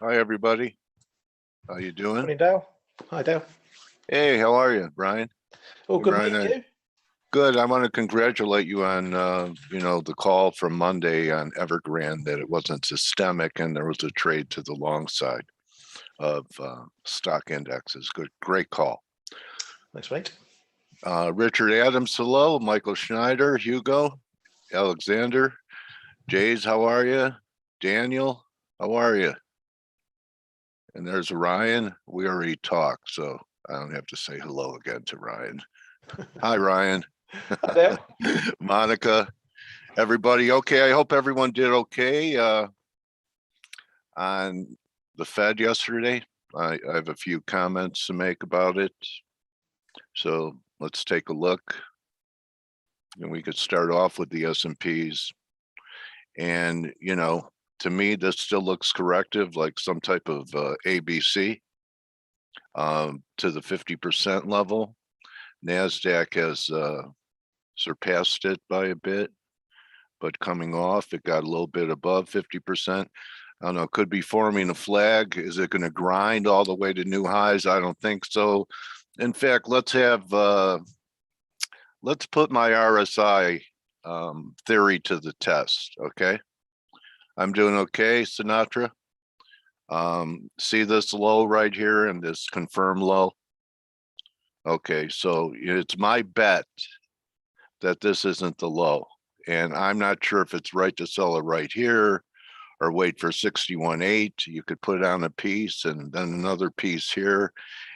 Hi, everybody. How you doing? Morning, Dale. Hi, Dale. Hey, how are you, Brian? All Hey, good, Brian. mate. You? Good. I want to congratulate you on, the call from Monday on Evergrande that it wasn't systemic and there was a trade to the long side of stock indexes. Good, great call. Thanks, mate. Richard Adams, hello. Michael Schneider, Hugo, Alexander, Jays, how are you? Daniel, how are you? And there's Ryan. We already talked, so I don't have to say hello again to Ryan. Hi, Ryan. Hi, Dale. Monica, everybody. Okay, I hope everyone did okay on the Fed yesterday. I have a few comments to make about it. So let's take a look. And we could start off with the S&Ps. And, to me, this still looks corrective, like some type of ABC to the 50% level. NASDAQ has surpassed it by a bit, but coming off, it got a little bit above 50%. I don't know, could be forming a flag. Is it going to grind all the way to new highs? I don't think so. In fact, let's put my RSI theory to the test, okay? I'm doing okay, Sinatra. See this low right here and this confirm low? Okay, so it's my bet that this isn't the low. And I'm not sure if it's right to sell it right here or wait for 61.8. You could put on a piece and then another piece here.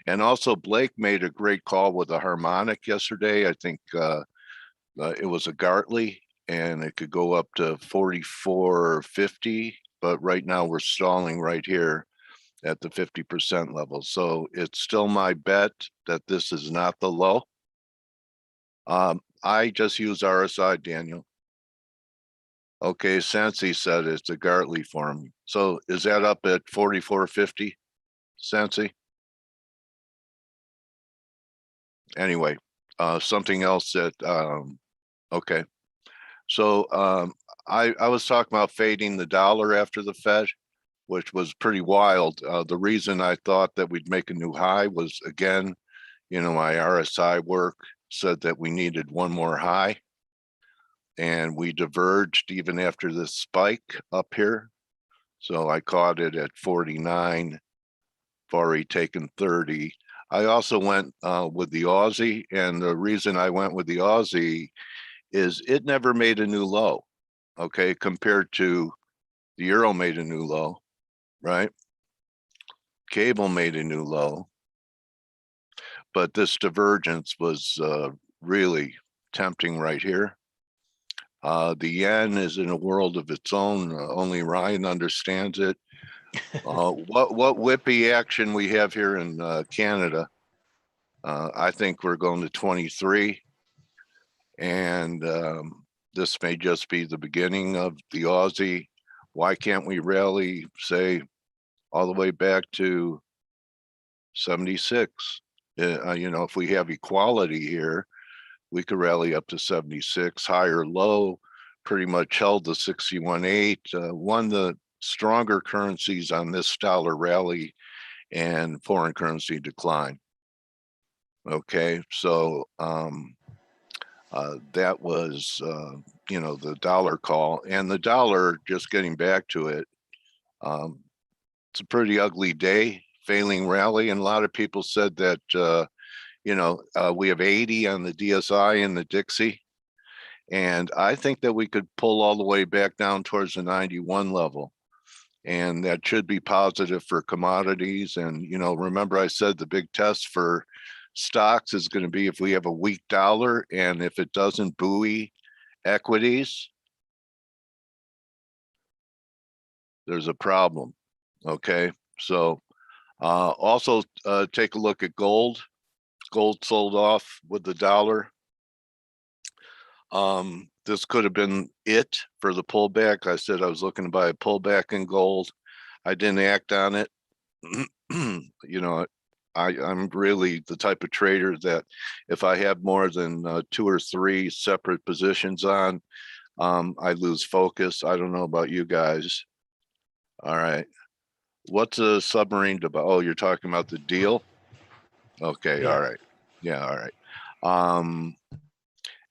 And also Blake made a great call with a harmonic yesterday. I think it was a Gartley and it could go up to 44.50. But right now we're stalling right here at the 50% level. So it's still my bet that this is not the low. I just use RSI, Daniel. Okay, Sensi said it's a Gartley for me. So is that up at 44.50, Sensi? Anyway, something else that, okay. So I was talking about fading the dollar after the Fed, which was pretty wild. The reason I thought that we'd make a new high was, again, my RSI work said that we needed one more high. And we diverged even after this spike up here. So I caught it at 49, already taken 30. I also went with the Aussie, and the reason I went with the Aussie is it never made a new low, okay, compared to the Euro made a new low, right? Cable made a new low, but this divergence was really tempting right here. The yen is in a world of its own. Only Ryan understands it. What whippy action we have here in Canada. I think we're going to 23. And this may just be the beginning of the Aussie. Why can't we rally, say, all the way back to 76? If we have equality here, we could rally up to 76, higher low, pretty much held the 61.8, won the stronger currencies on this dollar rally and foreign currency decline. Okay, so that was, the dollar call. And the dollar, just getting back to it, it's a pretty ugly day, failing rally. And a lot of people said that, we have 80 on the DSI and the Dixie. And I think that we could pull all the way back down towards the 91 level. And that should be positive for commodities. And, remember I said the big test for stocks is going to be if we have a weak dollar and if it doesn't buoy equities, there's a problem. Okay. So also take a look at gold. Gold sold off with the dollar. This could have been it for the pullback. I said I was looking to buy a pullback in gold. I didn't act on it. I'm really the type of trader that if I have more than 2 or 3 separate positions on, I lose focus. I don't know about you guys. All right. What's a submarine deposit? Oh, you're talking about the deal? Okay, Yeah. all right. Yeah, all right.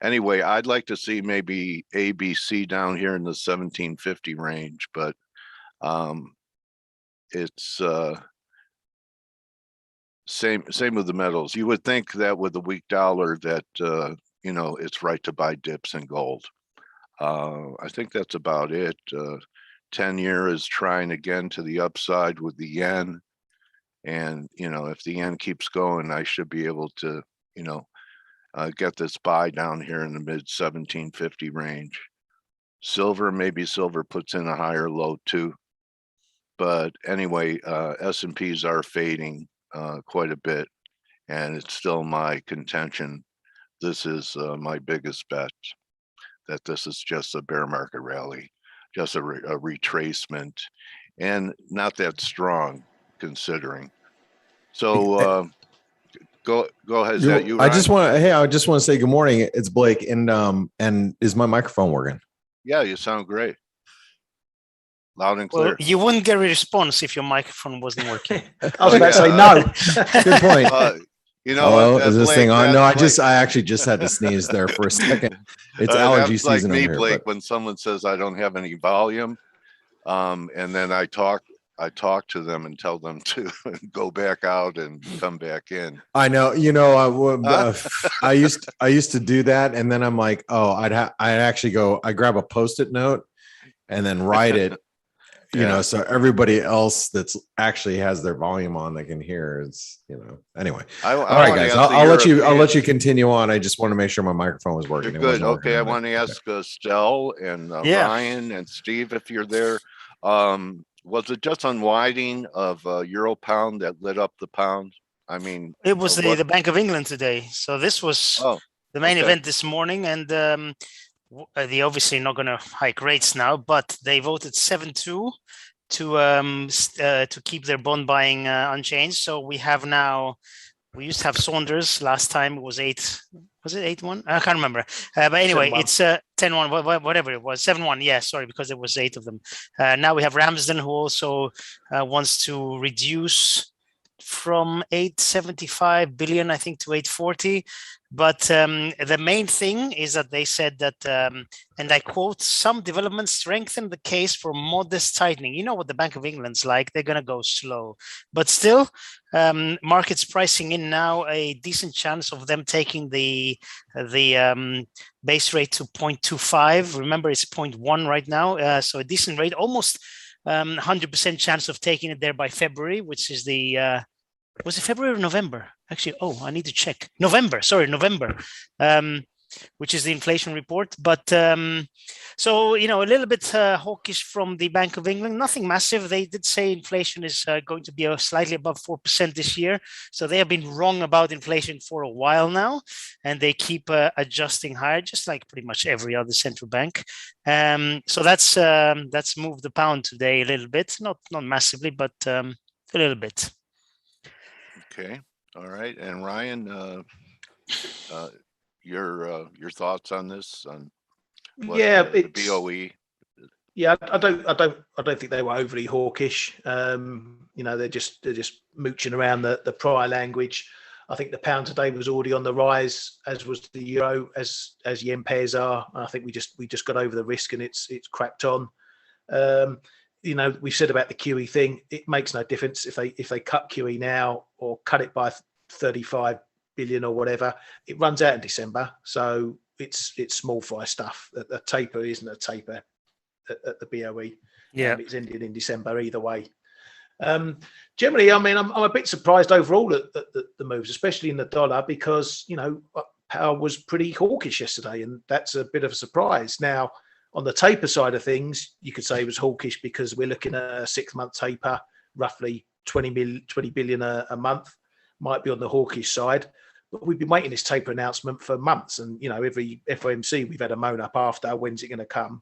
Anyway, I'd like to see maybe ABC down here in the 1750 range, but it's same with the metals. You would think that with the weak dollar that it's right to buy dips in gold. I think that's about it. 10-year is trying again to the upside with the yen. And, if the yen keeps going, I should be able to, get this buy down here in the mid 1750 range. Silver, maybe silver puts in a higher low too. But anyway, S&Ps are fading quite a bit. And it's still my contention. This is my biggest bet, that this is just a bear market rally, just a retracement, and not that strong considering. So go ahead. Is that you, Ryan? I just want to say good morning. It's Blake, and is my microphone working? Yeah, you sound great. Loud and clear. Well, you wouldn't get a response if your microphone wasn't working. I was about to say no. Good point. Hello, is this thing on? No, I actually just had to sneeze there for a second. It's allergy season. Like me, over Blake, here, when someone says I don't have any volume, and then I talk to them and tell them to go back out and come back in. I know, I used to do that, and then I'm like, oh, I'd actually I grab a Post-it note and then write it, so everybody else that's actually has their volume on, they can hear. It's, anyway. All right, guys, I'll let you continue on. I just want to make sure my microphone was working. You're good. Okay, I want to ask Stell and Ryan and Steve if you're there. Was it just unwinding of euro pound that lit up the pound? I mean, it was the Bank of England today. So this was the main event this morning, and they're obviously not going to hike rates now, but they voted 7-2 to keep their bond buying unchanged. So we have now. We used to have Saunders last time. It was 8. Was it 8-1? I can't remember. But anyway, 7-1. It's 10-1, whatever it was. 7-1. Yeah, sorry, because there was 8 of them. Now we have Ramsden, who also wants to reduce from 875 billion, I think, to 840. But the main thing is that they said that, and I quote, some developments strengthen the case for modest tightening. You know what the Bank of England's like. They're going to go slow. But still, markets pricing in now a decent chance of them taking the base rate to 0.25. Remember, it's 0.1 right now. So a decent rate, almost 100% chance of taking it there by February, which is the... was it February or November? Actually, I need to check. November, which is the inflation report. But so, a little bit hawkish from the Bank of England, nothing massive. They did say inflation is going to be slightly above 4% this year. So they have been wrong about inflation for a while now, and they keep adjusting higher, just like pretty much every other central bank. So that's moved the pound today a little bit, not massively, but a little bit. Okay. All right. And Ryan, your thoughts on this? On what, the BOE? Yeah, I don't think they were overly hawkish. They're just mooching around the prior language. I think the pound today was already on the rise, as was the euro, as yen pairs are. I think we just got over the risk and it's cracked on. We said about the QE thing. It makes no difference if they cut QE now or cut it by 35 billion or whatever. It runs out in December, so it's small fry stuff. A taper isn't a taper at the BOE. Yeah, it's ending in December either way. Generally, I mean, I'm a bit surprised overall at the moves, especially in the dollar, because power was pretty hawkish yesterday, and that's a bit of a surprise. Now, on the taper side of things, you could say it was hawkish because we're looking at a 6-month taper, roughly 20 billion a month, might be on the hawkish side. But we've been waiting this taper announcement for months, and every FOMC we've had a moan up after. When's it going to come?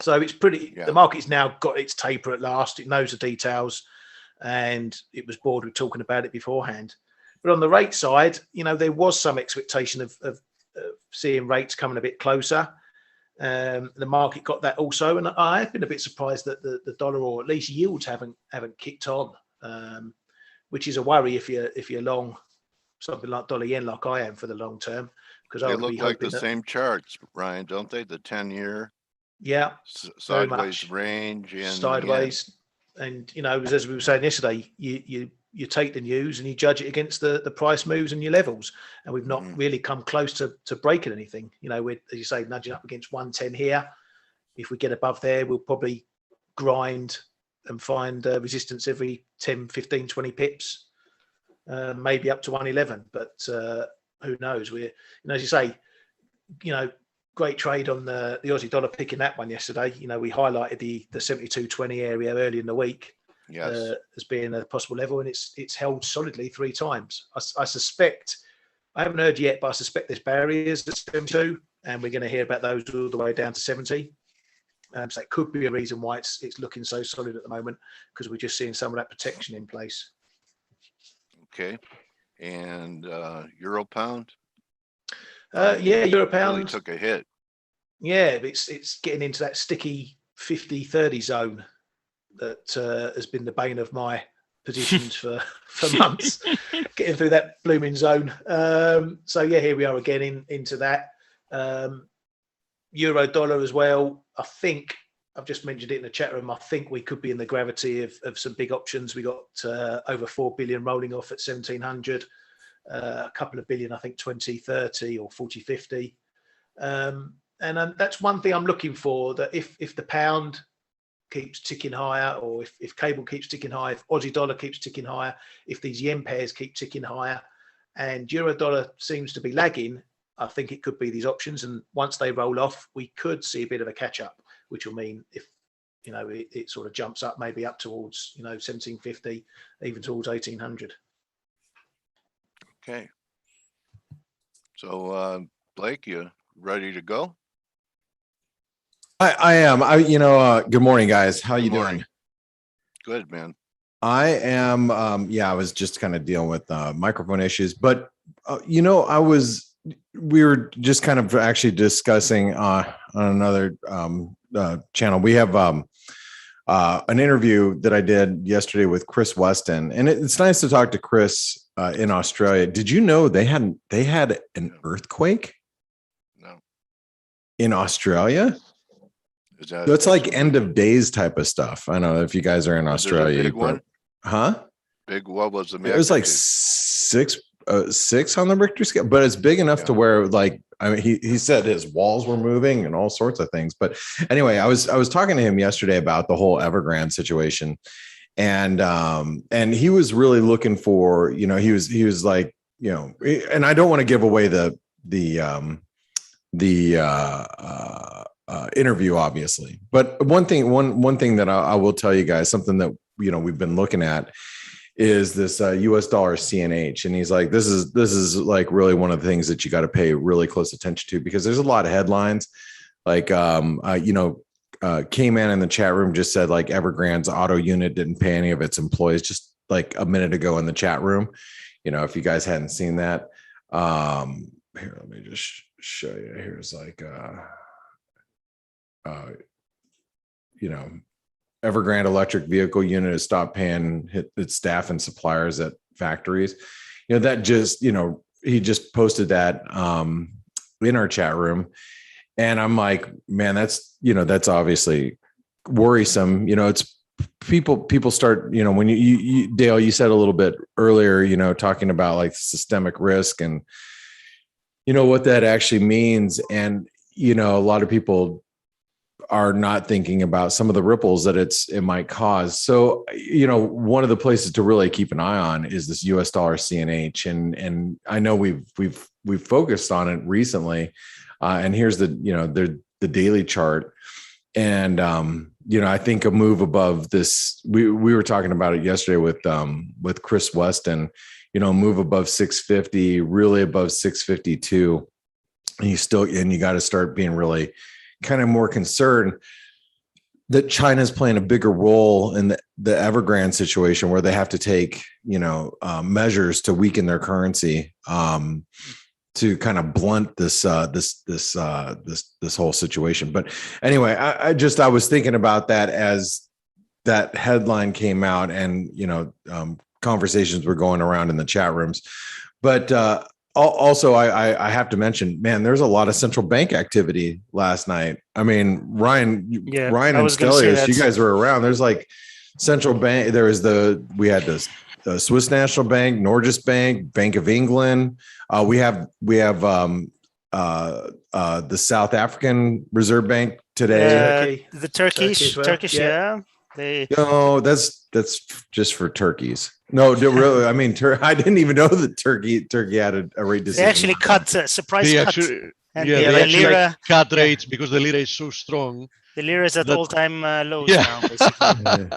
So it's pretty. Yeah. The market's now got its taper at last. It knows the details, and it was bored with talking about it beforehand. But on the rate side, there was some expectation of seeing rates coming a bit closer. The market got that also, and I've been a bit surprised that the dollar, or at least yields, haven't kicked on, which is a worry if you're long something like dollar yen, like I am for the long term, because I They would look be like hoping the same charts, Ryan, don't they? The 10-year yeah, very sideways much range and sideways. And as we were saying yesterday, you take the news and you judge it against the price moves and your levels, and we've not really come close to breaking anything. We're, as you say, nudging up against 110 here. If we get above there, we'll probably grind and find resistance every 10, 15, 20 pips, maybe up to 111. But who knows? We're, as you say, great trade on the Aussie dollar, picking that one yesterday. We highlighted the 72.20 area early in the week, yes, as being a possible level, and it's held solidly 3 times. I suspect, I haven't heard yet, but I suspect there's barriers at 72, and we're going to hear about those all the way down to 70. So it could be a reason why it's looking so solid at the moment, because we're just seeing some of that protection in place. okay. And euro pound? Euro pound really took a hit. Yeah, it's getting into that sticky 50-30 zone that has been the bane of my positions for months, getting through that blooming zone. So yeah, here we are again into that. Euro dollar as well. I think I've just mentioned it in the chat room. I think we could be in the gravity of some big options. We got over 4 billion rolling off at 1700. A couple of billion, I think 2030 or 4050. And that's one thing I'm looking for, that if the pound keeps ticking higher, or if cable keeps ticking higher, if Aussie dollar keeps ticking higher, if these yen pairs keep ticking higher, and euro dollar seems to be lagging, I think it could be these options. And once they roll off, we could see a bit of a catch up, which will mean if it sort of jumps up, maybe up towards 1750, even towards 1800. Okay. So Blake, you ready to go? I am. Good morning, guys. How you doing? Good, man. I am. I was just kind of dealing with microphone issues, but we were just kind of actually discussing on another channel. We have an interview that I did yesterday with Chris Weston, and it's nice to talk to Chris in Australia. Did you know they had an earthquake? No. In Australia? So it's like end of days type of stuff. I don't know if you guys are in Australia. Big one? Huh? Big. What was the magnitude? It was like 6 on the Richter scale, but it's big enough to where, like, I mean, he said his walls were moving and all sorts of things. But anyway, I was talking to him yesterday about the whole Evergrande situation, and he was really looking for, he was like, and I don't want to give away the interview, obviously, but one thing that I will tell you guys, something that we've been looking at is this US dollar CNH, and he's like, this is like really one of the things that you got to pay really close attention to, because there's a lot of headlines, like K-Man in the chat room just said, like, Evergrande's auto unit didn't pay any of its employees just like a minute ago in the chat room. If you guys hadn't seen that, here, let me just show you. Here's like Evergrande electric vehicle unit has stopped paying its staff and suppliers at factories. That just, he just posted that in our chat room. And I'm like, man, that's obviously worrisome. It's people start, when you Dale, you said a little bit earlier, talking about like systemic risk and, what that actually means. And, a lot of people are not thinking about some of the ripples that it might cause. So, one of the places to really keep an eye on is this US dollar CNH. And I know we've focused on it recently. And here's the daily chart. And, I think a move above this, we were talking about it yesterday with Chris Weston, move above 650, really above 652. And you got to start being really kind of more concerned that China's playing a bigger role in the Evergrande situation, where they have to take, measures to weaken their currency. to kind of blunt this whole situation. But anyway, I was thinking about that as that headline came out, and conversations were going around in the chat rooms. But also, I have to mention, man, there's a lot of central bank activity last night. I mean, Ryan and Stelios, you guys were around. There's like central bank. There was we had this Swiss National Bank, Norges Bank, Bank of England. We have the South African Reserve Bank today. The Turkish, yeah. No, that's just for turkeys. No, really. I mean, I didn't even know that Turkey had a rate decision. They actually cut surprise cut. They lira cut rates because the lira is so strong. The lira is at all-time lows now, basically.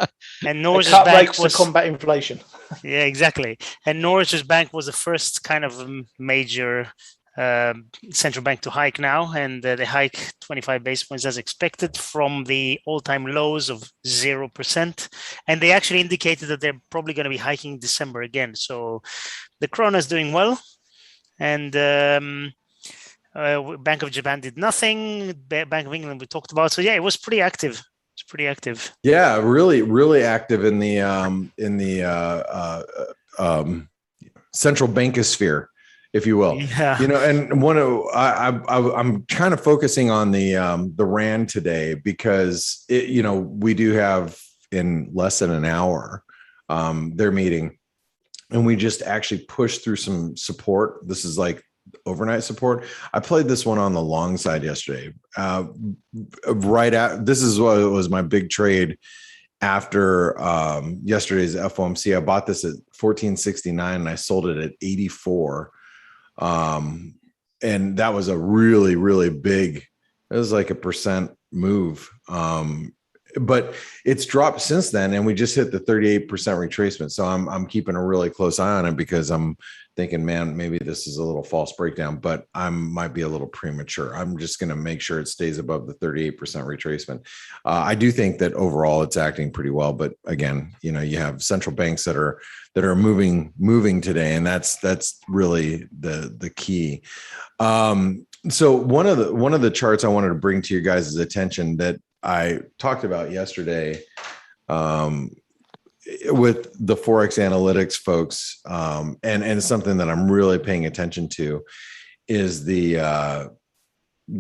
And Norges cut Bank rates to combat inflation. Yeah, exactly. And Norges Bank was the first kind of major central bank to hike now, and they hike 25 basis points as expected from the all-time lows of 0%. And they actually indicated that they're probably going to be hiking in December again. So the krona is doing well, and Bank of Japan did nothing. Bank of England we talked about. So yeah, it was pretty active. It's pretty active. Yeah, really, really active in the central bankosphere, if you will. Yeah. And I'm kind of focusing on the Rand today because we do have in less than an hour their meeting, and we just actually pushed through some support. This is like overnight support. I played this one on the long side yesterday. This is what was my big trade after yesterday's FOMC. I bought this at 14.69 and I sold it at 84. And that was a really, really big, it was like a % move. But it's dropped since then, and we just hit the 38% retracement. So I'm keeping a really close eye on it because I'm thinking, man, maybe this is a little false breakdown, but I might be a little premature. I'm just going to make sure it stays above the 38% retracement. I do think that overall it's acting pretty well, but again, you have central banks that are moving today, and that's really the key. So one of the charts I wanted to bring to you guys' attention that I talked about yesterday with the Forex analytics folks, and something that I'm really paying attention to is the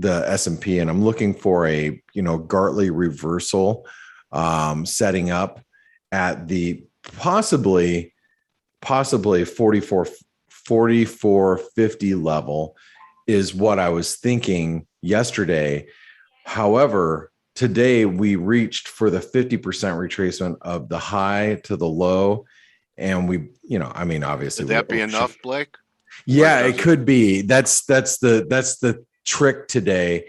S&P, and I'm looking for a Gartley reversal setting up at the possibly 4450 level is what I was thinking yesterday. However, today we reached for the 50% retracement of the high to the low, and we, obviously, would that be enough, Blake? Yeah, it could be. That's the trick today.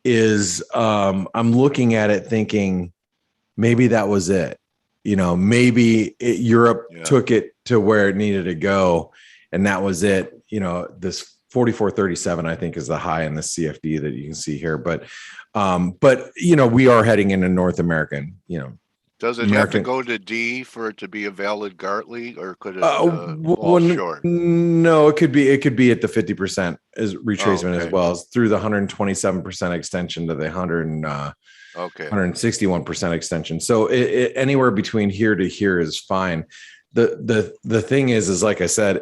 Is I'm looking at it thinking maybe that was it. Maybe Europe took it to where it needed to go, and that was it. This 44.37, I think, is the high in the CFD that you can see here. But we are heading into North American, Does it have to go to D for it to be a valid Gartley, or could it fall short? No, it could be at the 50% as retracement as well as through the 127% extension to the 161% extension. So it anywhere between here to here is fine. The thing is like I said,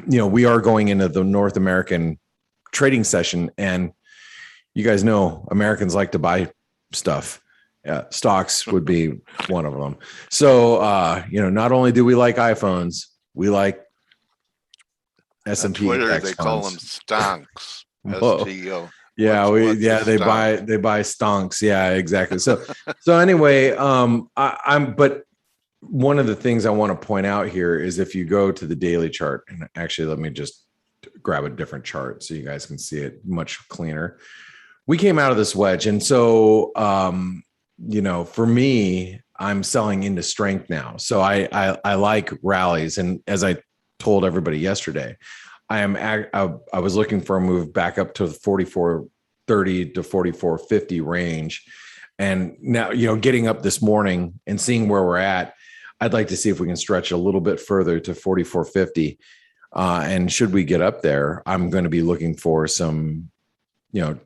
we are going into the North American trading session, and you guys know Americans like to buy stuff. Stocks would be one of them. So, not only do we like iPhones, we like S&P. Twitter, they call them stonks. STO. Yeah, they buy stonks. Yeah, exactly. So anyway, but one of the things I want to point out here is if you go to the daily chart, and actually let me just grab a different chart so you guys can see it much cleaner. We came out of this wedge, and so for me, I'm selling into strength now. So I like rallies, and as I told everybody yesterday, I was looking for a move back up to the 44.30 to 44.50 range, and now getting up this morning and seeing where we're at, I'd like to see if we can stretch a little bit further to 44.50. And should we get up there, I'm going to be looking for some,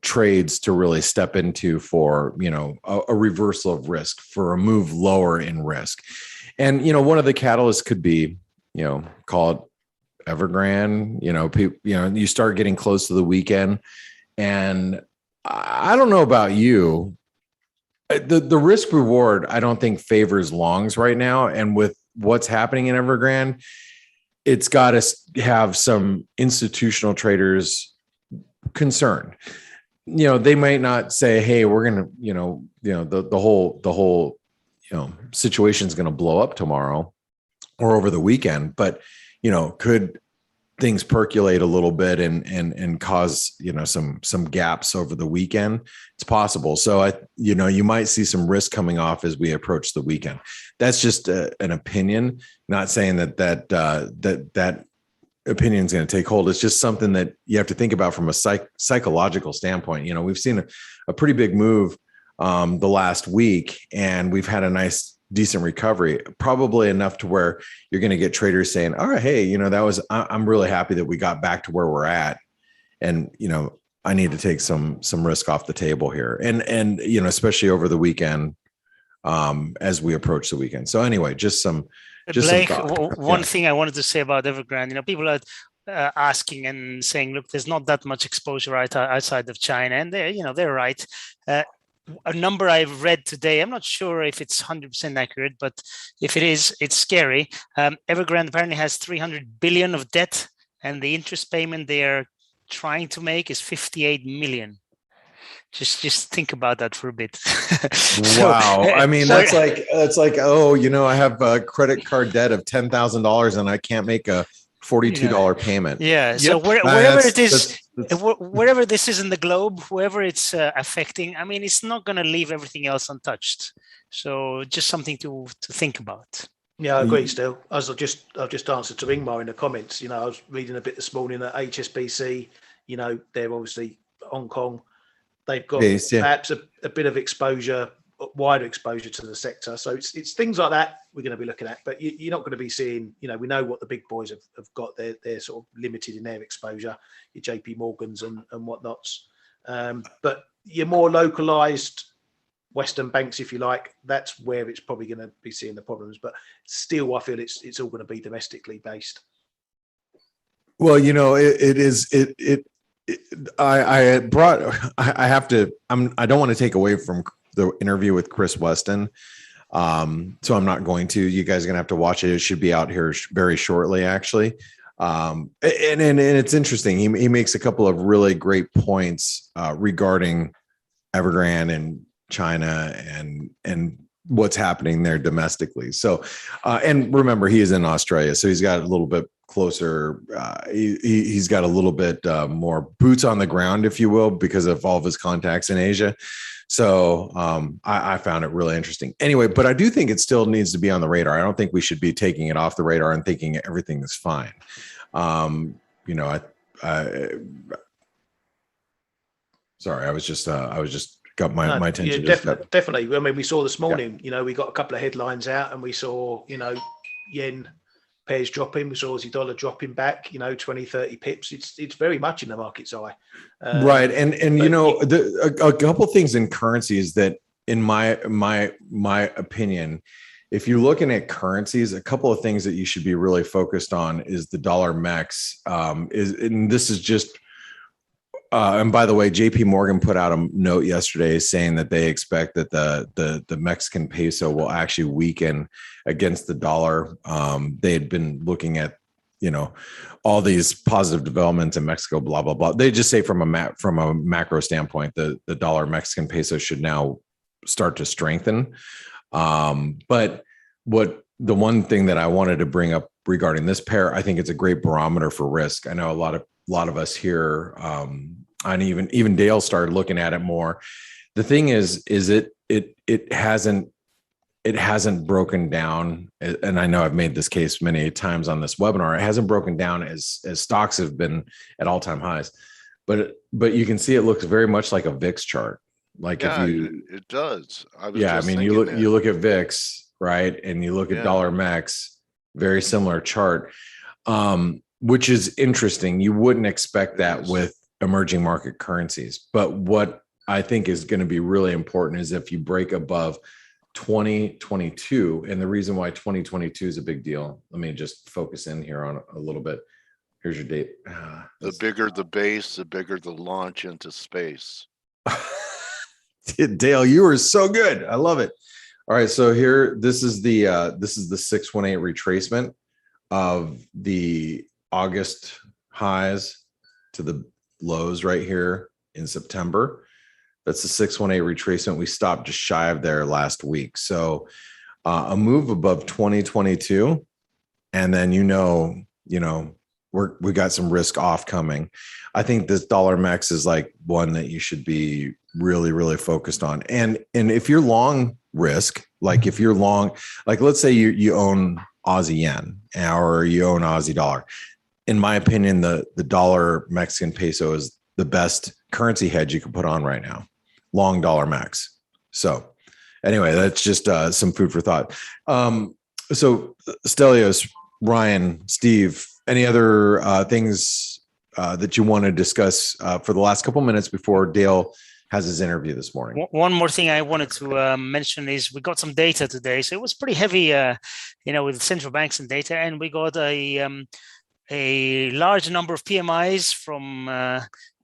trades to really step into for, a reversal of risk, for a move lower in risk. And, one of the catalysts could be, call it Evergrande, people, you start getting close to the weekend. And I don't know about you, the risk reward, I don't think favors longs right now. And with what's happening in Evergrande, it's got to have some institutional traders concerned. They might not say, hey, we're going to, the whole situation is going to blow up tomorrow or over the weekend, but, could things percolate a little bit and cause, some gaps over the weekend? It's possible. So you might see some risk coming off as we approach the weekend. That's just an opinion, not saying that opinion is going to take hold. It's just something that you have to think about from a psychological standpoint. We've seen a pretty big move the last week, and we've had a nice, decent recovery, probably enough to where you're going to get traders saying, all right, hey, I'm really happy that we got back to where we're at. And, I need to take some risk off the table here. And, especially over the weekend, as we approach the weekend. So anyway, just Blake, some one thing I wanted to say about Evergrande, people are asking and saying, look, there's not that much exposure outside of China. And they're right. A number I've read today, I'm not sure if it's 100% accurate, but if it is, it's scary. Evergrande apparently has 300 billion of debt, and the interest payment they are trying to make is 58 million. Just think about that for a bit. Wow. I mean, that's like, I have a credit card debt of $10,000 and I can't make a $42 payment. Yeah. So wherever it is, wherever this is in the globe, wherever it's affecting, I mean, it's not going to leave everything else untouched. So just something to think about. Yeah, I agree. Still, as I've just answered to Ingmar in the comments. I was reading a bit this morning at HSBC. They're obviously Hong Kong. They've got perhaps a bit of exposure, wider exposure to the sector. So it's things like that we're going to be looking at. But you're not going to be seeing, we know what the big boys have got. They're sort of limited in their exposure, your JP Morgans and whatnots. But your more localized Western banks, if you like, that's where it's probably going to be seeing the problems. But still, I feel it's all going to be domestically based. Well, it is. I don't want to take away from the interview with Chris Weston. So I'm not going to. You guys are going to have to watch it. It should be out here very shortly, actually. And it's interesting. He makes a couple of really great points regarding Evergrande and China and what's happening there domestically. So, and remember, he is in Australia, so he's got a little bit closer. He's got a little bit more boots on the ground, if you will, because of all of his contacts in Asia. So I found it really interesting. Anyway, but I do think it still needs to be on the radar. I don't think we should be taking it off the radar and thinking everything is fine. Sorry, I was just got my attention. Yeah, definitely. I mean, we saw this morning, we got a couple of headlines out and we saw, yen pairs dropping. We saw Aussie dollar dropping back, 20, 30 pips. It's very much in the market's eye. Right. And a couple things in currencies that, in my opinion, if you're looking at currencies, a couple of things that you should be really focused on is the dollar mex. And this is just, and by the way, JP Morgan put out a note yesterday saying that they expect that the Mexican peso will actually weaken against the dollar. They had been looking at, all these positive developments in Mexico, blah, blah, blah. They just say from a macro standpoint, the dollar Mexican peso should now start to strengthen. But the one thing that I wanted to bring up regarding this pair, I think it's a great barometer for risk. I know a lot of us here, and even Dale started looking at it more. The thing is it hasn't broken down, and I know I've made this case many times on this webinar. It hasn't broken down as stocks have been at all-time highs, but you can see it looks very much like a VIX chart. Like it does. You look at VIX, right, and you look at dollar mex, very similar chart. which is interesting. You wouldn't expect that with emerging market currencies. But what I think is going to be really important is if you break above 2022, and the reason why 2022 is a big deal. Let me just focus in here on a little bit. Here's your date. The bigger the base, the bigger the launch into space. Dale, you are so good. I love it. All right, so here, this is the 618 retracement of the August highs to the lows right here in September. That's the 618 retracement. We stopped just shy of there last week. So a move above 2022, and then we got some risk off coming. I think this dollar mex is like one that you should be really, really focused on. And if you're long risk, like if you're long, like let's say you own Aussie yen or you own Aussie dollar. In my opinion, the dollar Mexican peso is the best currency hedge you can put on right now. Long dollar max. So anyway, that's just some food for thought. So Stelios, Ryan, Steve, any other things that you want to discuss for the last couple minutes before Dale has his interview this morning? One more thing I wanted to mention is we got some data today. So it was pretty heavy, with central banks and data, and we got a large number of PMIs from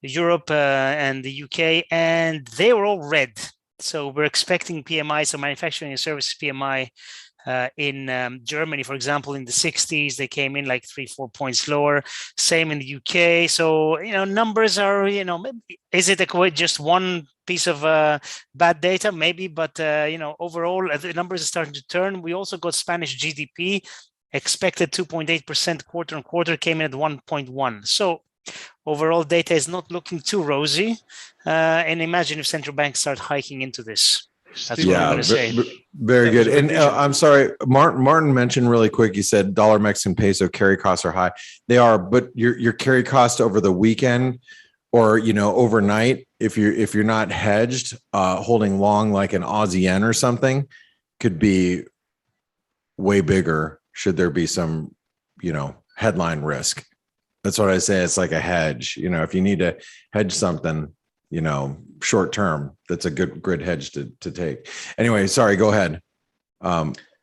Europe and the UK, and they were all red. So we're expecting PMI, so manufacturing and services PMI in Germany, for example, in the 60s, they came in like 3-4 points lower. Same in the UK. So, numbers are, is it just one piece of bad data? Maybe, but, overall, the numbers are starting to turn. We also got Spanish GDP expected 2.8% quarter on quarter, came in at 1.1. So overall data is not looking too rosy. And imagine if central banks start hiking into this. That's what I'm going to say. Very good. And I'm sorry, Martin mentioned really quick. You said dollar Mexican peso carry costs are high. They are, but your carry cost over the weekend or overnight, if you're not hedged, holding long like an Aussie yen or something, could be way bigger. Should there be some headline risk? That's what I say. It's like a hedge. If you need to hedge something, short term, that's a good hedge to take. Anyway, sorry, go ahead.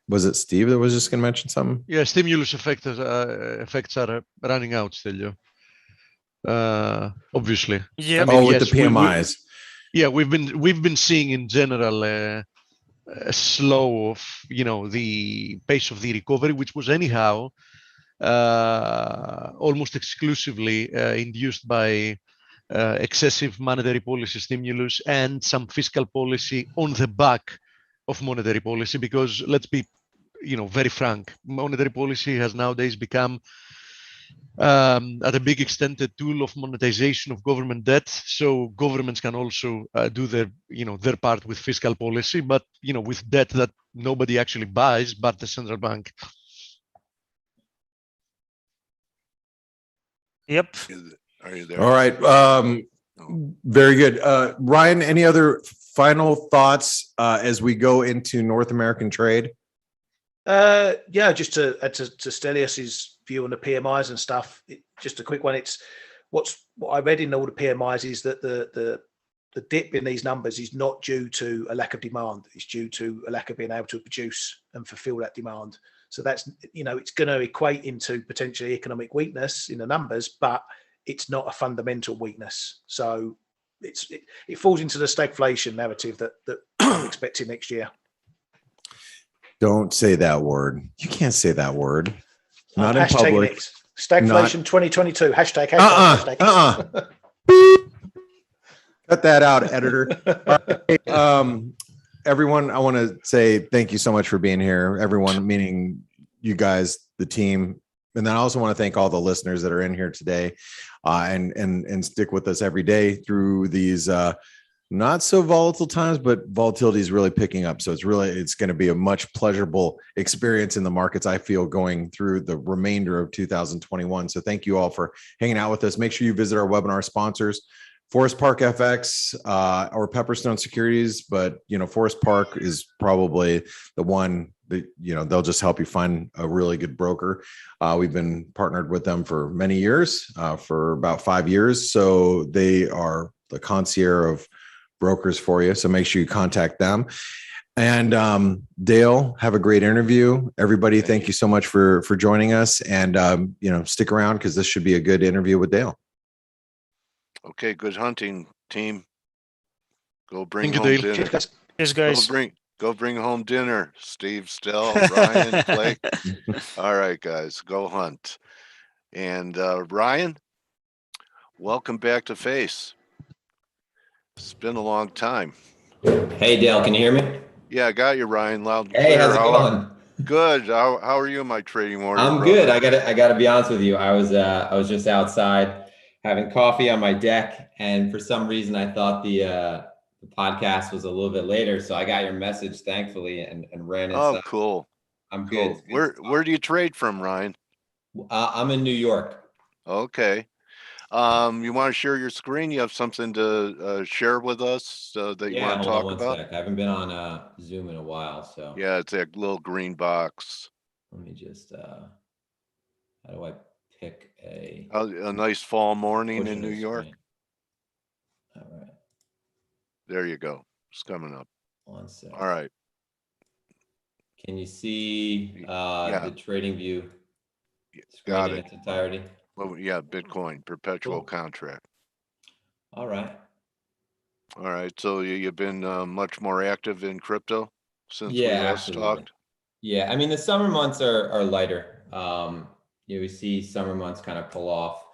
Was it Steve that was just going to mention something? Yeah, stimulus effects are running out still. Obviously. Yeah. With the PMIs. We've been seeing in general a slow of the pace of the recovery, which was anyhow almost exclusively induced by excessive monetary policy stimulus and some fiscal policy on the back of monetary policy, because let's be very frank, monetary policy has nowadays become at a big extent a tool of monetization of government debt. So governments can also do their part with fiscal policy, but with debt that nobody actually buys but the central bank. Yep. Are you there? All right. Very good. Ryan, any other final thoughts as we go into North American trade? Just to add to Stelios's view on the PMIs and stuff, just a quick one. It's what I read in all the PMIs is that the dip in these numbers is not due to a lack of demand. It's due to a lack of being able to produce and fulfill that demand. So that's, it's going to equate into potentially economic weakness in the numbers, but it's not a fundamental weakness. So it falls into the stagflation narrative that I'm expecting next year. Don't say that word. You can't say that word. Not in public. It. Stagflation 2022. Hashtag. Cut that out, editor. Right. Everyone, I want to say thank you so much for being here. Everyone, meaning you guys, the team. And then I also want to thank all the listeners that are in here today and stick with us every day through these not so volatile times, but volatility is really picking up. So it's going to be a much pleasurable experience in the markets, I feel, going through the remainder of 2021. So thank you all for hanging out with us. Make sure you visit our webinar sponsors, Forest Park FX or Pepperstone Securities. But, Forest Park is probably the one they'll just help you find a really good broker. We've been partnered with them for many years, for about 5 years. So they are the concierge of brokers for you. So make sure you contact them. And Dale, have a great interview. Everybody, thank you so much for joining us. And stick around because this should be a good interview with Dale. Okay, good hunting, team. Go bring Thank you, home Dale. dinner. Cheers, guys. Go bring home dinner. Steve, Stell, Ryan, Blake. All right, guys, go hunt. And Ryan, welcome back to Face. It's been a long time. Hey, Dale, can you hear me? Yeah, I got you, Ryan. Loud and Hey, clear. how's it going? Good. How are you, my trading warrior? I'm brother? good. I gotta be honest with you. I was just outside having coffee on my deck, and for some reason I thought the podcast was a little bit later, so I got your message, thankfully, and ran inside. Oh, cool. I'm Cool. good. It's good Where do you trade from, Ryan? I'm in New York. Okay. You want to share your screen? You have something to share with us that you want to Hold on talk one about? sec. I haven't been on Zoom in a while, so Yeah, it's that little green box. let me just how do I pick a A nice fall morning in New York. screen? All right, There you go. It's coming up. one sec. All right. Can you see the trading view screen Got in it. its entirety? Well, yeah, Bitcoin perpetual Cool. contract. All right. All right. So you've been much more active in crypto since we Yeah, last absolutely. talked. Yeah, I mean the summer months are lighter. We see summer months kind of pull off.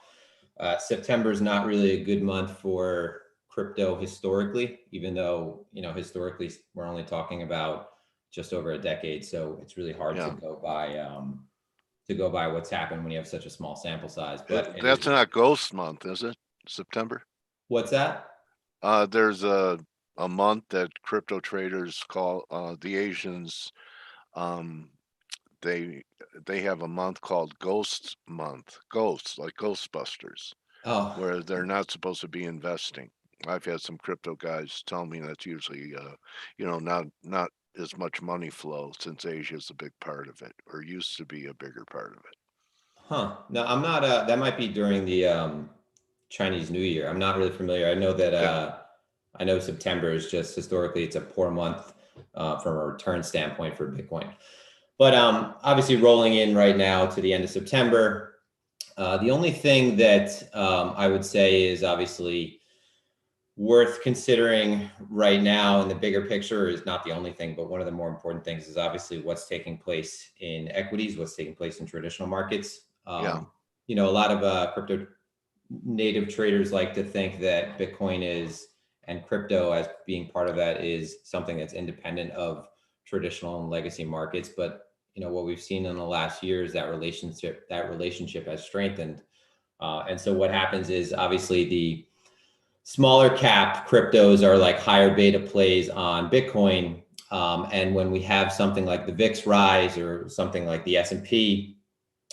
September is not really a good month for crypto historically, even though historically we're only talking about just over a decade, so it's really hard to go by what's happened when you have such a small sample size. But That's not ghost month, is it? September? What's that? There's a month that crypto traders call the Asians. They have a month called Ghost Month. Ghosts, like Ghostbusters, Oh, where they're not supposed to be investing. I've had some crypto guys tell me that's usually not as much money flow since Asia is a big part of it, or used to be a bigger part of it. huh. No, I'm not. That might be during the Chinese New Year. I'm not really familiar. I know that I know September is just historically it's a poor month from a return standpoint for Bitcoin. But obviously rolling in right now to the end of September, the only thing that I would say is obviously worth considering right now in the bigger picture is not the only thing, but one of the more important things is obviously what's taking place in equities, what's taking place in traditional markets. A lot of crypto native traders like to think that Bitcoin is and crypto as being part of that is something that's independent of traditional and legacy markets. But what we've seen in the last year is that relationship has strengthened. And so what happens is obviously the smaller cap cryptos are like higher beta plays on Bitcoin. And when we have something like the VIX rise or something like the S&P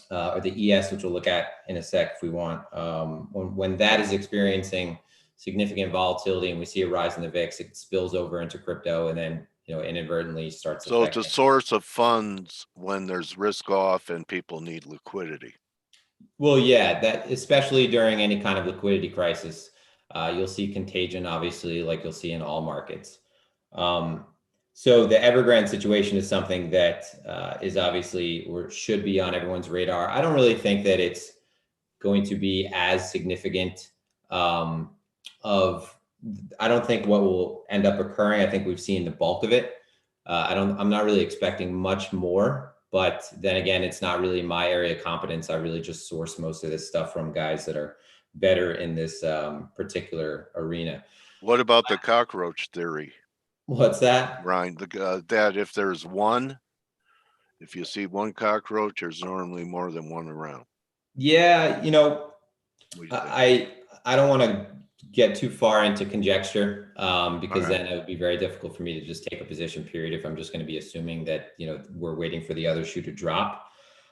or the ES, which we'll look at in a sec if we want, when that is experiencing significant volatility and we see a rise in the VIX, it spills over into crypto and then inadvertently starts. So it's a source of funds when there's risk off and people need liquidity. Well, yeah, that especially during any kind of liquidity crisis, you'll see contagion, obviously, like you'll see in all markets. So the Evergrande situation is something that is obviously or should be on everyone's radar. I don't really think that it's going to be as significant I don't think what will end up occurring. I think we've seen the bulk of it. I'm not really expecting much more, but then again, it's not really my area of competence. I really just source most of this stuff from guys that are better in this particular arena. What about the cockroach theory? What's that? Ryan, that if you see one cockroach, there's normally more than one around. Yeah, I don't want to get too far into conjecture because then it would be very difficult for me to just take a position period if I'm just going to be assuming that we're waiting for the other shoe to drop.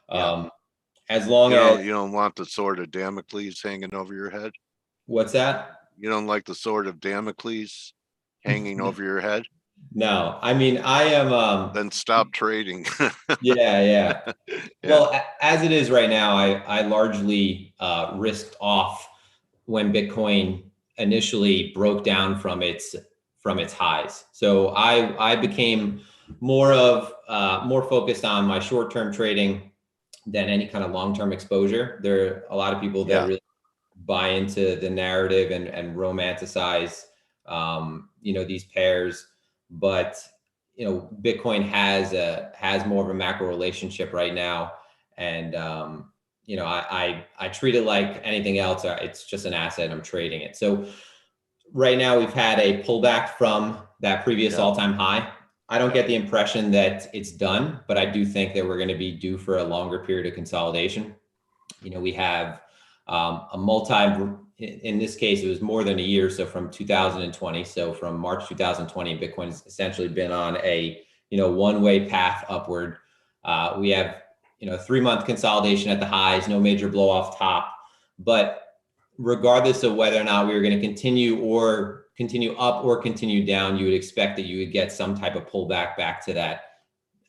As long as you don't want the sword of Damocles hanging over your head. What's that? You don't like the sword of Damocles hanging over your head? No, I mean, I am, Then stop trading. yeah. Yeah. Well, as it is right now, I largely risked off when Bitcoin initially broke down from its highs. So I became more focused on my short-term trading than any kind of long-term exposure. There are a lot of people that Yeah. really buy into the narrative and romanticize these pairs, but Bitcoin has more of a macro relationship right now, and I treat it like anything else. It's just an asset. I'm trading it. So right now we've had a pullback from that previous all-time high. I don't get the impression that it's done, but I do think that we're going to be due for a longer period of consolidation. We have in this case, it was more than a year. So from 2020, so from March 2020, Bitcoin's essentially been on a, one-way path upward. We have, 3-month consolidation at the highs, no major blow off top. But regardless of whether or not we were going to continue up or continue down, you would expect that you would get some type of pullback back to that,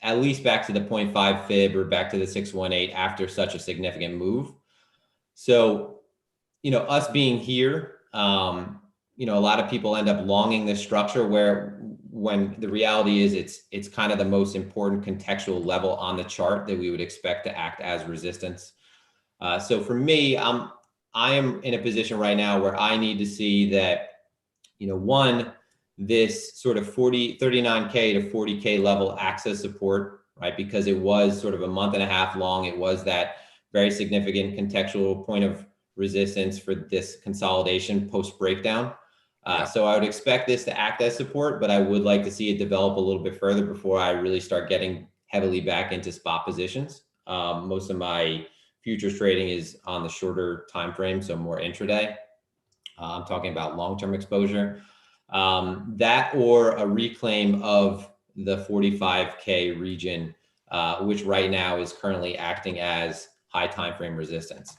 at least back to the 0.5 fib or back to the 618 after such a significant move. So, us being here, a lot of people end up longing this structure when the reality is it's kind of the most important contextual level on the chart that we would expect to act as resistance. So for me, I am in a position right now where I need to see that, this sort of 39K to 40K level access support, right? Because it was sort of a month and a half long. It was that very significant contextual point of resistance for this consolidation post breakdown. So I would expect this to act as support, but I would like to see it develop a little bit further before I really start getting heavily back into spot positions. Most of my futures trading is on the shorter time frame, so more intraday. I'm talking about long-term exposure. That or a reclaim of the 45K region, which right now is currently acting as high time frame resistance.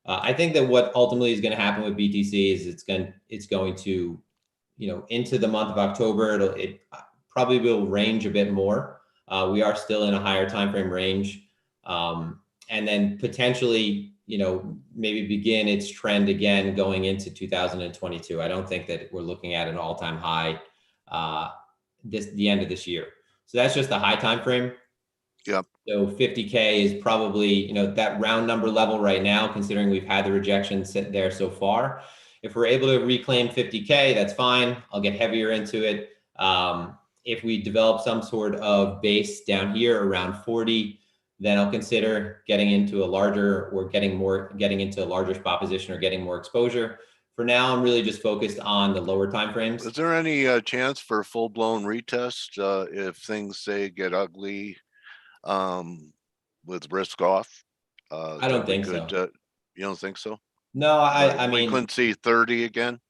I think that what ultimately is going to happen with BTC is it's going to, into the month of October, it probably will range a bit more. We are still in a higher time frame range, and then potentially, maybe begin its trend again going into 2022. I don't think that we're looking at an all-time high the end of this year. So that's just the high time frame. Yep. So 50K is probably, that round number level right now, considering we've had the rejection sit there so far. If we're able to reclaim 50K, that's fine. I'll get heavier into it. If we develop some sort of base down here around 40, then I'll consider getting into a larger spot position or getting more exposure. For now, I'm really just focused on the lower time frames. Is there any chance for a full-blown retest if things say get ugly with risk off? I don't think so. You don't think so? No, I mean, we couldn't see 30 again.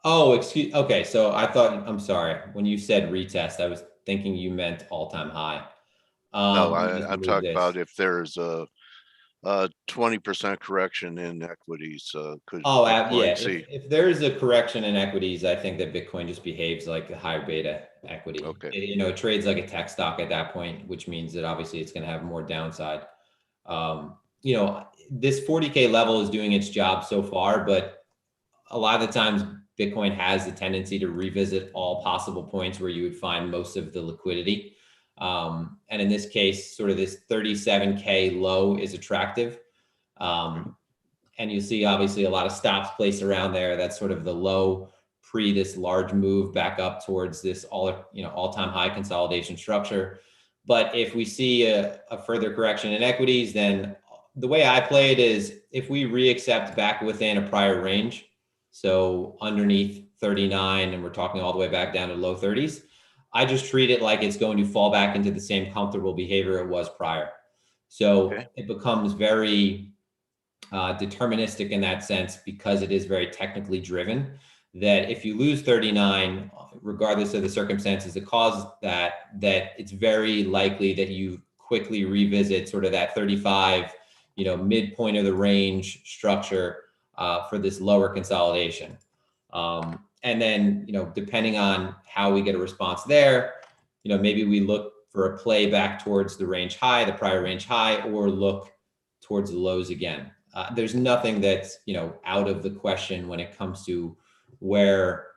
Oh, okay. So I'm sorry. When you said retest, I was thinking you meant all-time high. No, I'm talking about if there's a 20% correction in equities. If there is a correction in equities, I think that Bitcoin just behaves like a high beta equity. Okay. It trades like a tech stock at that point, which means that obviously it's going to have more downside. This 40K level is doing its job so far, but a lot of the times Bitcoin has the tendency to revisit all possible points where you would find most of the liquidity. And in this case, sort of this 37K low is attractive. And you see obviously a lot of stops placed around there. That's sort of the low pre this large move back up towards this all-time high consolidation structure. But if we see a further correction in equities, then the way I play it is if we reaccept back within a prior range, so underneath 39, and we're talking all the way back down to low 30s, I just treat it like it's going to fall back into the same comfortable behavior it was prior. So It becomes very deterministic in that sense, because it is very technically driven, that if you lose 39, regardless of the circumstances that cause that it's very likely that you quickly revisit sort of that 35, midpoint of the range structure for this lower consolidation. And then, depending on how we get a response there, maybe we look for a play back towards the range high, the prior range high, or look towards the lows again. There's nothing that's, out of the question when it comes to where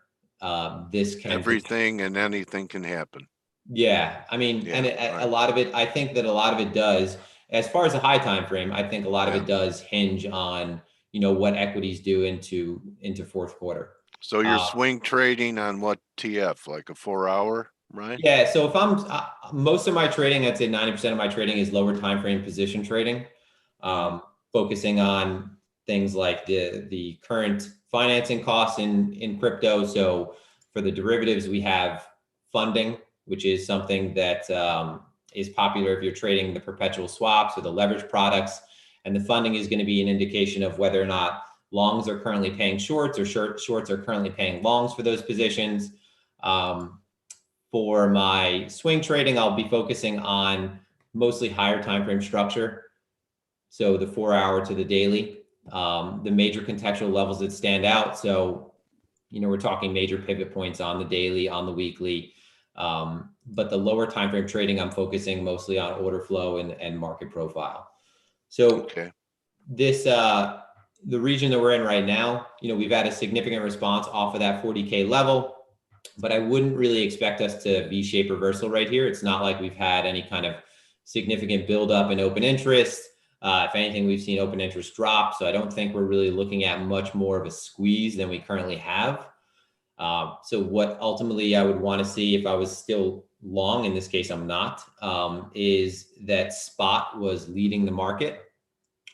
this can. Everything and anything can happen. Yeah. I mean, Yeah, and right. a lot of it, I think that a lot of it does, as far as the high time frame, I think a lot of it does hinge on, what equities do into fourth quarter. So you're swing trading on what TF, like a 4 hour, right? Yeah. So if I'm most of my trading, I'd say 90% of my trading is lower time frame position trading, focusing on things like the current financing costs in crypto. So for the derivatives, we have funding, which is something that is popular if you're trading the perpetual swaps or the leverage products. And the funding is going to be an indication of whether or not longs are currently paying shorts or shorts are currently paying longs for those positions. For my swing trading, I'll be focusing on mostly higher time frame structure. So the 4 hour to the daily, the major contextual levels that stand out. So, we're talking major pivot points on the daily, on the weekly. But the lower time frame trading, I'm focusing mostly on order flow and market profile. So this, the region that we're in right now, we've had a significant response off of that 40K level, but I wouldn't really expect us to V-shape reversal right here. It's not like we've had any kind of significant buildup in open interest. If anything, we've seen open interest drop. So I don't think we're really looking at much more of a squeeze than we currently have. So what ultimately I would want to see if I was still long, in this case I'm not, is that spot was leading the market.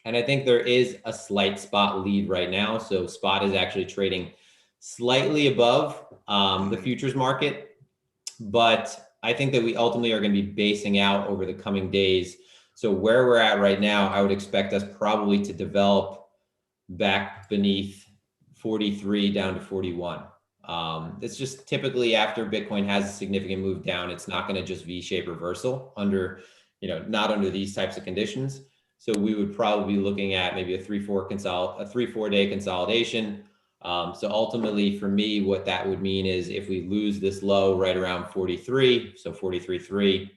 And I think there is a slight spot lead right now. So spot is actually trading slightly above the futures market. But I think that we ultimately are going to be basing out over the coming days. So where we're at right now, I would expect us probably to develop back beneath 43 down to 41. It's just typically after Bitcoin has a significant move down, it's not going to just V-shape reversal under, not under these types of conditions. So we would probably be looking at maybe a 3-4 day consolidation. So ultimately for me, what that would mean is if we lose this low right around 43, so 43.3,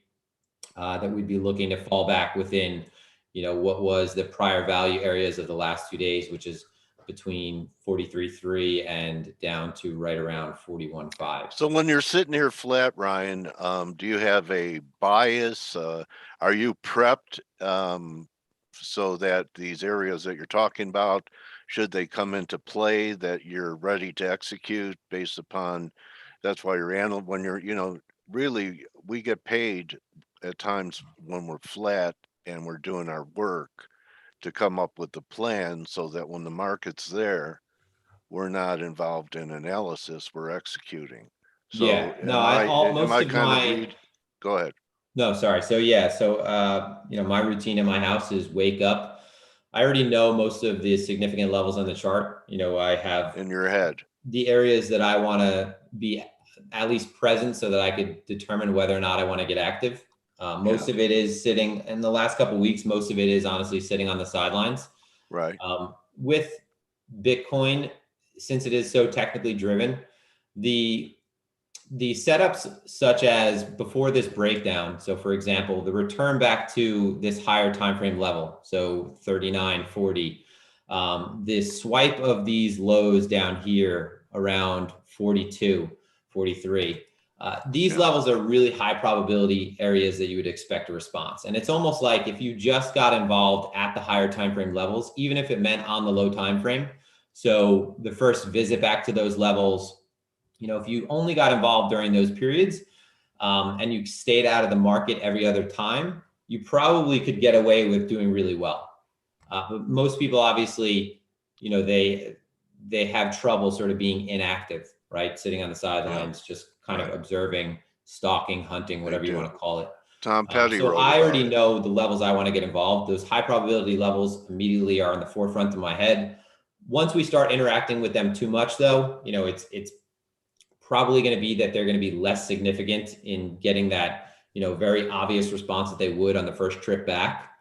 that we'd be looking to fall back within, what was the prior value areas of the last 2 days, which is between 43.3 and down to right around 41.5. So when you're sitting here flat, Ryan, do you have a bias? Are you prepped so that these areas that you're talking about, should they come into play, that you're ready to execute based upon, that's why you're when you're, really we get paid at times when we're flat and we're doing our work to come up with the plan so that when the market's there, we're not involved in analysis, we're executing. So yeah, no, go ahead. No, sorry. So yeah, so my routine in my house is wake up. I already know most of the significant levels on the chart. I have in your head the areas that I want to be at least present so that I could determine whether or not I want to get active. Most of it is sitting in the last couple of weeks. Most of it is honestly sitting on the sidelines. Right. With Bitcoin, since it is so technically driven, the setups such as before this breakdown. So for example, the return back to this higher time frame level, so 39, 40, this swipe of these lows down here around 42, 43. These levels are really high probability areas that you would expect a response. And it's almost like if you just got involved at the higher time frame levels, even if it meant on the low time frame. So the first visit back to those levels, if you only got involved during those periods and you stayed out of the market every other time, you probably could get away with doing really well. But most people obviously, they have trouble sort of being inactive, right? Sitting on the sidelines, just kind of observing, stalking, hunting, whatever you want to call it. Tom Petty so I already know the levels I want to get involved. Those high probability levels immediately are in the forefront of my head. Once we start interacting with them too much, though, it's probably going to be that they're going to be less significant in getting that, very obvious response that they would on the first trip back.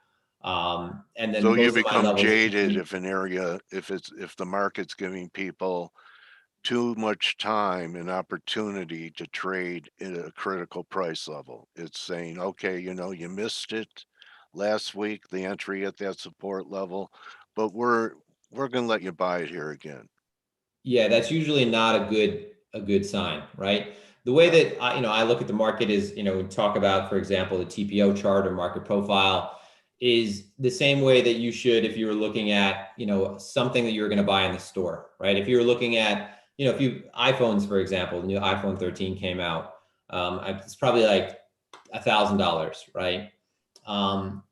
And then so you become jaded if an area, if the market's giving people too much time and opportunity to trade at a critical price level. It's saying, okay, you know, you missed it last week, the entry at that support level, but we're going to let you buy it here again. Yeah, that's usually not a good sign, right? The way that I look at the market is, we talk about, for example, the TPO chart or market profile is the same way that you should if you were looking at, something that you're going to buy in the store, right? If you're looking at, if you iPhones, for example, the new iPhone 13 came out, it's probably like $1,000, right?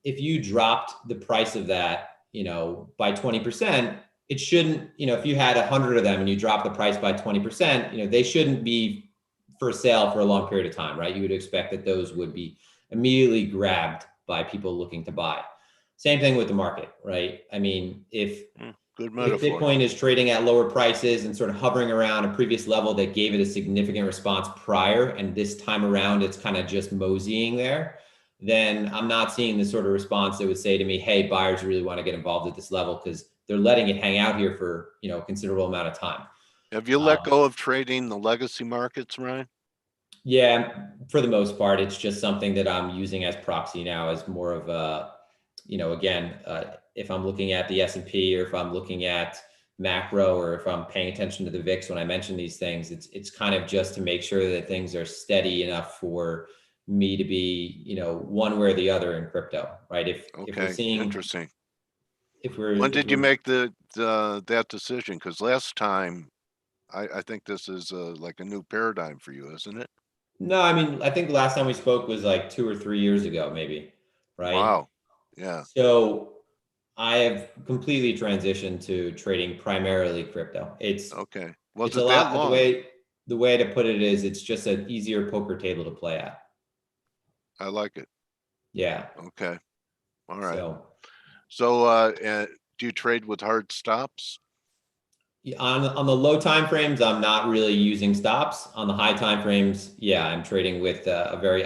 If you dropped the price of that, by 20%, it shouldn't, if you had 100 of them and you drop the price by 20%, they shouldn't be for sale for a long period of time, right? You would expect that those would be immediately grabbed by people looking to buy. Same thing with the market, right? I mean, if Bitcoin is trading at lower prices and sort of hovering around a previous level that gave it a significant response prior, and this time around it's kind of just moseying there, then I'm not seeing the sort of response that would say to me, hey, buyers really want to get involved at this level because they're letting it hang out here for, a considerable amount of time. Have you let go of trading the legacy markets, Ryan? Yeah, for the most part, it's just something that I'm using as proxy now as more of a, if I'm looking at the S&P or if I'm looking at macro or if I'm paying attention to the VIX when I mention these things, it's kind of just to make sure that things are steady enough for me to be, one way or the other in crypto, right? If we're seeing, interesting. When did you make that decision? Because last time, I think this is like a new paradigm for you, isn't it? No, I mean, I think the last time we spoke was like 2 or 3 years ago, maybe, right? Wow. Yeah. So I have completely transitioned to trading primarily crypto. It's okay. It's a lot. The way to put it is, it's just an easier poker table to play at. I like it. Yeah. Okay. All right. So do you trade with hard stops? On the low time frames, I'm not really using stops. On the high time frames, yeah, I'm trading with a very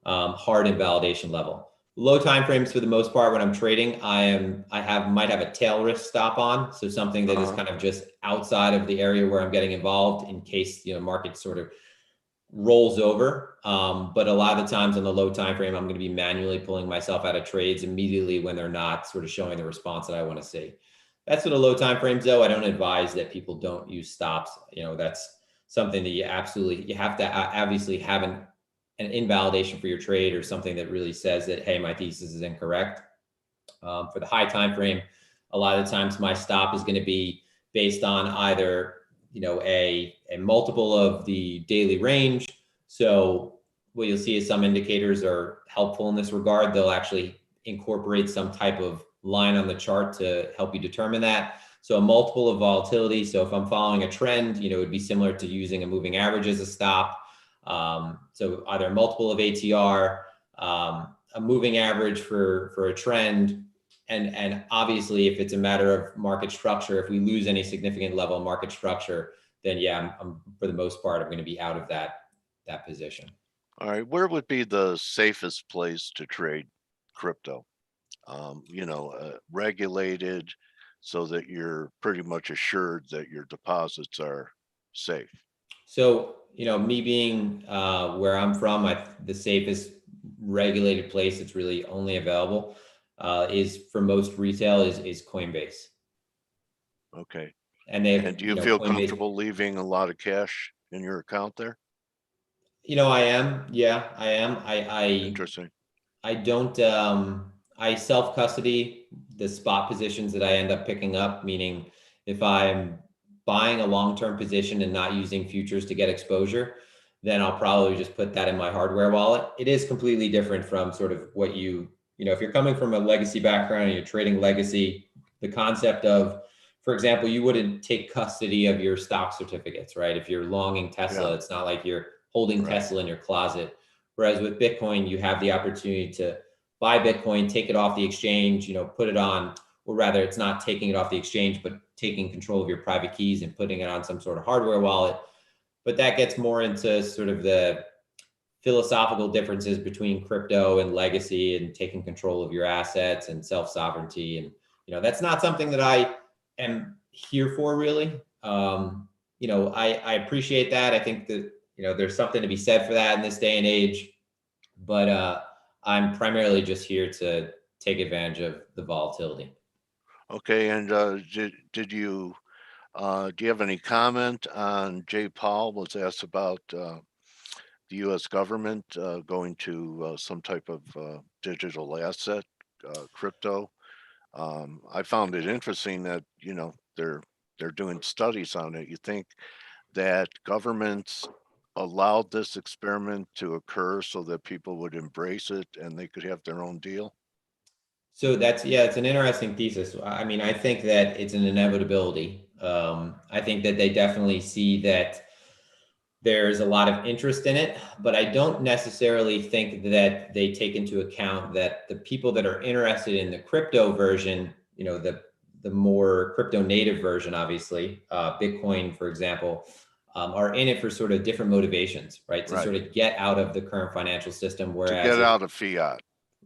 hard invalidation level. Low time frames, for the most part, when I'm trading, might have a tail risk stop on, so something that is kind of just outside of the area where I'm getting involved in case market sort of rolls over. But a lot of the times on the low time frame, I'm going to be manually pulling myself out of trades immediately when they're not sort of showing the response that I want to see. That's for the low time frames, though. I don't advise that people don't use stops. That's something that you have to obviously have an invalidation for your trade or something that really says that, hey, my thesis is incorrect. For the high time frame, a lot of the times my stop is going to be based on either a multiple of the daily range. So what you'll see is some indicators are helpful in this regard. They'll actually incorporate some type of line on the chart to help you determine that. So a multiple of volatility. So if I'm following a trend, it would be similar to using a moving average as a stop. So either a multiple of ATR, a moving average for a trend, and obviously if it's a matter of market structure, if we lose any significant level of market structure, then yeah, I'm for the most part, I'm going to be out of that position. All right, where would be the safest place to trade crypto? Regulated so that you're pretty much assured that your deposits are safe. So, me being where I'm from, the safest regulated place that's really only available is for most retail is Coinbase. Okay. And do you feel comfortable leaving a lot of cash in your account there? I am. Yeah, I am. Interesting. I don't, I self-custody the spot positions that I end up picking up, meaning if I'm buying a long-term position and not using futures to get exposure, then I'll probably just put that in my hardware wallet. It is completely different from sort of what if you're coming from a legacy background and you're trading legacy, the concept of, for example, you wouldn't take custody of your stock certificates, right? If you're longing Tesla, It's not like you're holding Tesla in your closet. Whereas with Bitcoin, you have the opportunity to buy Bitcoin, take it off the exchange, put it on, or rather it's not taking it off the exchange, but taking control of your private keys and putting it on some sort of hardware wallet. But that gets more into sort of the philosophical differences between crypto and legacy and taking control of your assets and self-sovereignty. And, that's not something that I am here for really. I appreciate that. I think that, there's something to be said for that in this day and age, but I'm primarily just here to take advantage of the volatility. Okay, and do you have any comment on Jay Paul was asked about the U.S. government going to some type of digital asset, crypto? I found it interesting that they're doing studies on it. You think that governments allowed this experiment to occur so that people would embrace it and they could have their own deal? So it's an interesting thesis. I mean, I think that it's an inevitability. I think that they definitely see that there's a lot of interest in it, but I don't necessarily think that they take into account that the people that are interested in the crypto version, the more crypto native version, obviously, Bitcoin, for example, are in it for sort of different motivations, right? To sort of get out of the current financial system, whereas to get out of fiat.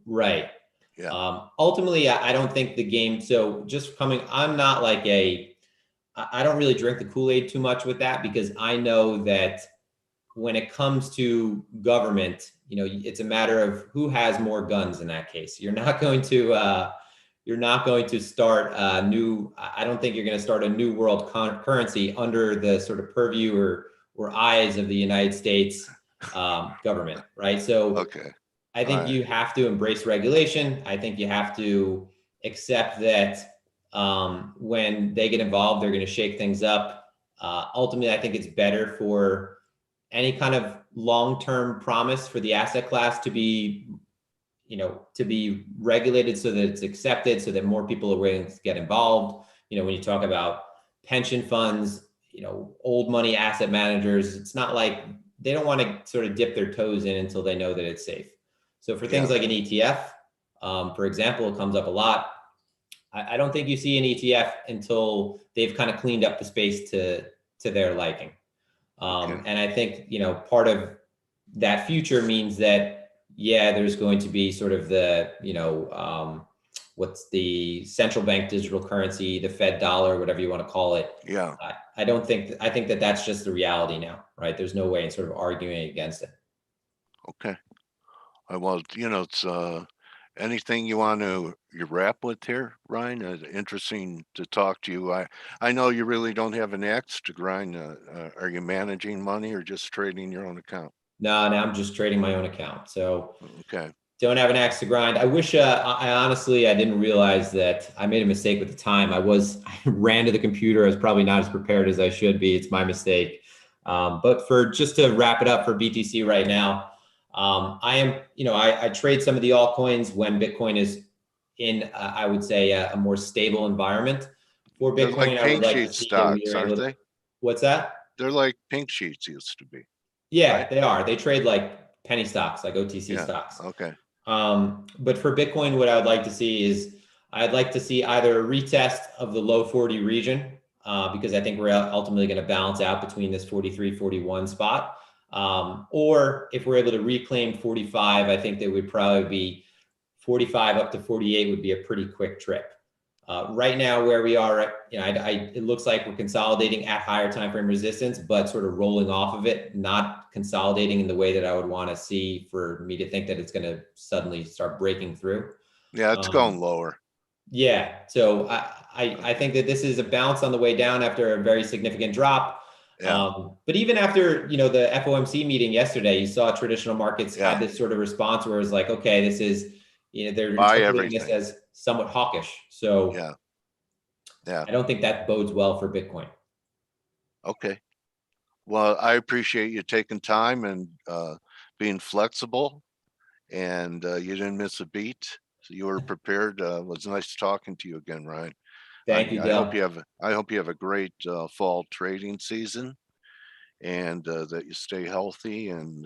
Right. Yeah. Ultimately, I don't think the game. So I'm not like I don't really drink the Kool-Aid too much with that, because I know that when it comes to government, it's a matter of who has more guns in that case. You're not going to start a new, I don't think you're going to start a new world currency under the sort of purview or eyes of the United States government, right? So Okay. I think you have to embrace regulation. I think you have to accept that when they get involved, they're going to shake things up. Ultimately, I think it's better for any kind of long-term promise for the asset class to be regulated so that it's accepted, so that more people are willing to get involved. When you talk about pension funds, old money asset managers, it's not like they don't want to sort of dip their toes in until they know that it's safe. So for things like an ETF, for example, it comes up a lot. I don't think you see an ETF until they've kind of cleaned up the space to their liking. And I think, part of that future means that, there's going to be sort of the, what's the central bank digital currency, the Fed dollar, whatever you want to call it. Yeah. I think that that's just the reality now, right? There's no way in sort of arguing against it. Okay. Well, it's anything you want to wrap with here, Ryan? Interesting to talk to you. I know you really don't have an axe to grind. Are you managing money or just trading your own account? No, I'm just trading my own account. So okay. Don't have an axe to grind. I wish, I honestly, I didn't realize that I made a mistake with the time. I ran to the computer. I was probably not as prepared as I should be. It's my mistake. But just to wrap it up for BTC right now, I trade some of the altcoins when Bitcoin is in, I would say, a more stable environment. For Bitcoin, like I would like to see stocks, aren't they? What's that? They're like pink sheets used to be. Yeah, right? They are. They trade like penny stocks, like OTC stocks. Okay. But for Bitcoin, what I would like to see is I'd like to see either a retest of the low 40 region, because I think we're ultimately going to balance out between this 43, 41 spot. Or if we're able to reclaim 45, I think that would probably be 45 up to 48 would be a pretty quick trip. Right now, where we are, it looks like we're consolidating at higher time frame resistance, but sort of rolling off of it, not consolidating in the way that I would want to see for me to think that it's going to suddenly start breaking through. Yeah, it's going lower. Yeah, so I think that this is a bounce on the way down after a very significant drop. Yeah. But even after the FOMC meeting yesterday, you saw traditional markets had this sort of response where it was like, okay, this is they're interpreting this as somewhat hawkish. So yeah, I don't think that bodes well for Bitcoin. Okay. Well, I appreciate you taking time and being flexible, and you didn't miss a beat. So you were prepared. It was nice talking to you again, Ryan. Thank you, Dale. I hope you have a great fall trading season, and that you stay healthy. And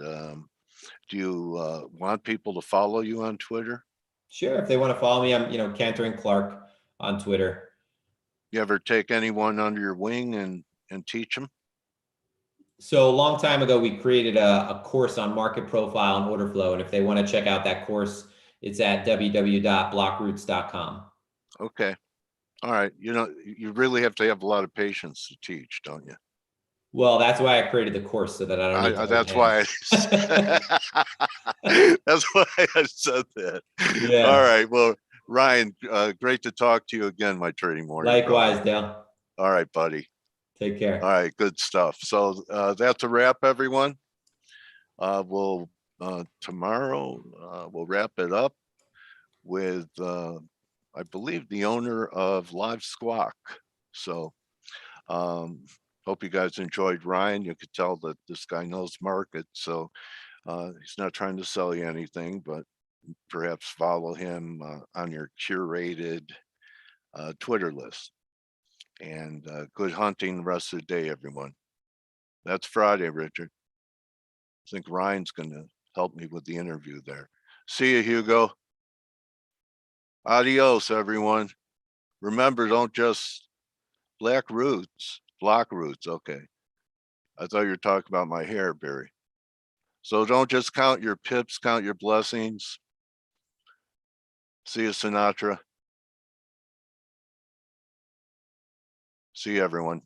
do you want people to follow you on Twitter? Sure. If they want to follow me, I'm Cantor and Clark on Twitter. You ever take anyone under your wing and teach them? So a long time ago, we created a course on market profile and order flow. And if they want to check out that course, it's at www.blockroots.com. Okay. All right. You know, you really have to have a lot of patience to teach, don't you? Well, that's why I created the course so that I don't need to hold That's why that's why I said that. Yeah. All right. Well, Ryan, great to talk to you again, my trading morning. Likewise, Dale. All right, buddy. Take care. All right, good stuff. So that's a wrap, everyone. We'll tomorrow we'll wrap it up with I believe the owner of Live Squawk. So hope you guys enjoyed Ryan. You could tell that this guy knows market, so he's not trying to sell you anything, but perhaps follow him on your curated Twitter list. And good hunting the rest of the day, everyone. That's Friday, Richard. I think Ryan's going to help me with the interview there. See you, Hugo. Adios, everyone. Remember, don't just block roots. Okay. I thought you were talking about my hair, Barry. So don't just count your pips, count your blessings. See you, Sinatra. See you, everyone.